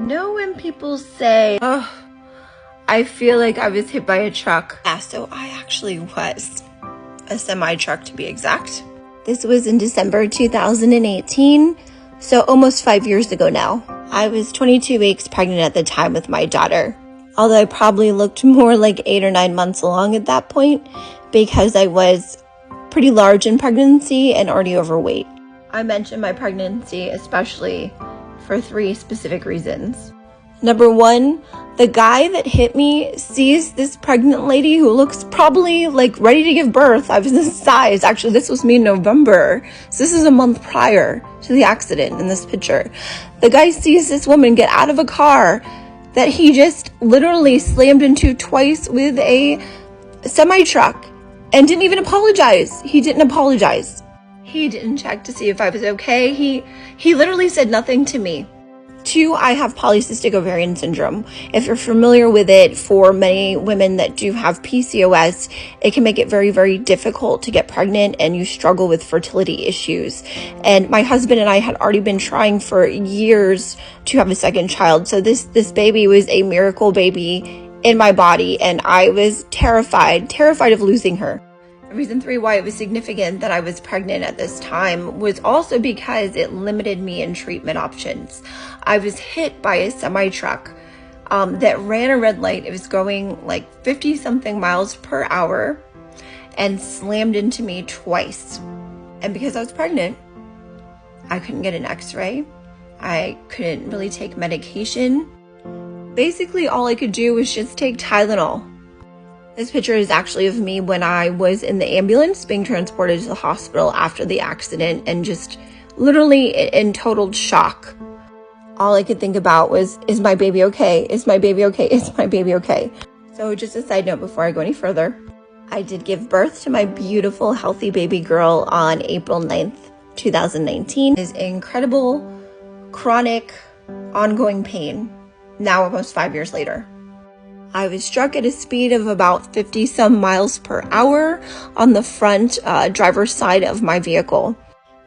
know when people say, oh, I feel like I was hit by a truck. Yeah, so I actually was. A semi-truck to be exact. This was in December 2018, so almost 5 years ago now. I was 22 weeks pregnant at the time with my daughter, although I probably looked more like 8 or 9 months along at that point because I was pretty large in pregnancy and already overweight. I mentioned my pregnancy especially for 3 specific reasons. Number 1, the guy that hit me sees this pregnant lady who looks probably like ready to give birth. I was this size. Actually, this was me in November. So this is a month prior to the accident in this picture. The guy sees this woman get out of a car that he just literally slammed into twice with a semi-truck and didn't even apologize. He didn't apologize. He didn't check to see if I was okay. He literally said nothing to me. 2, I have polycystic ovarian syndrome. If you're familiar with it, for many women that do have PCOS, it can make it very, very difficult to get pregnant and you struggle with fertility issues. And my husband and I had already been trying for years to have a second child. So this baby was a miracle baby in my body and I was terrified of losing her. Reason 3 why it was significant that I was pregnant at this time was also because it limited me in treatment options. I was hit by a semi-truck that ran a red light. It was going like 50 something miles per hour and slammed into me twice. And because I was pregnant, I couldn't get an x-ray. I couldn't really take medication. Basically, all I could do was just take Tylenol. This picture is actually of me when I was in the ambulance being transported to the hospital after the accident and just literally in total shock. All I could think about was, is my baby okay? Is my baby okay? Is my baby okay? So just a side note before I go any further, I did give birth to my beautiful, healthy baby girl on April 9th, 2019. It is incredible, chronic, ongoing pain, now almost 5 years later. I was struck at a speed of about 50 some miles per hour on the front driver's side of my vehicle.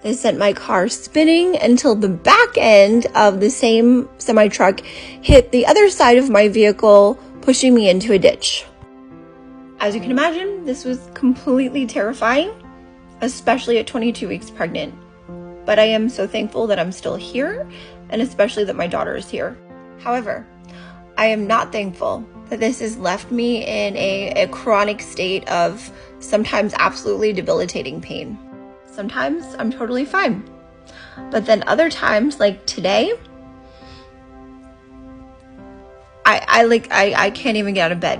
This sent my car spinning until the back end of the same semi-truck hit the other side of my vehicle, pushing me into a ditch. As you can imagine, this was completely terrifying, especially at 22 weeks pregnant. But I am so thankful that I'm still here, and especially that my daughter is here. However, I am not thankful that this has left me in a chronic state of sometimes absolutely debilitating pain. Sometimes I'm totally fine. But then other times, like today, I can't even get out of bed.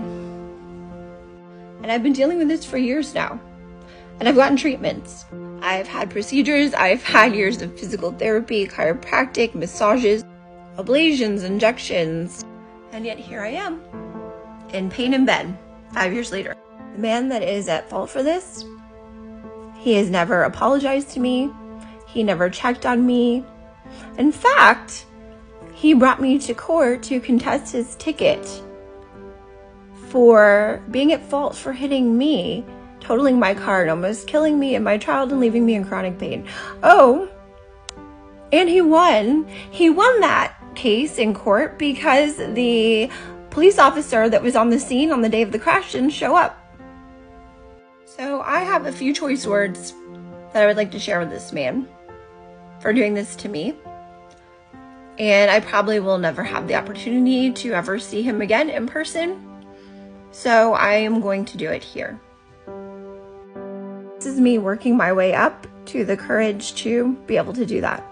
And I've been dealing with this for years now. And I've gotten treatments. I've had procedures, I've had years of physical therapy, chiropractic, massages, ablations, injections. And yet here I am, in pain in bed, 5 years later. The man that is at fault for this, he has never apologized to me. He never checked on me. In fact, he brought me to court to contest his ticket for being at fault for hitting me, totaling my car and almost killing me and my child and leaving me in chronic pain. Oh, and he won. He won that case in court because the police officer that was on the scene on the day of the crash didn't show up. So I have a few choice words that I would like to share with this man for doing this to me. And I probably will never have the opportunity to ever see him again in person. So I am going to do it here. This is me working my way up to the courage to be able to do that.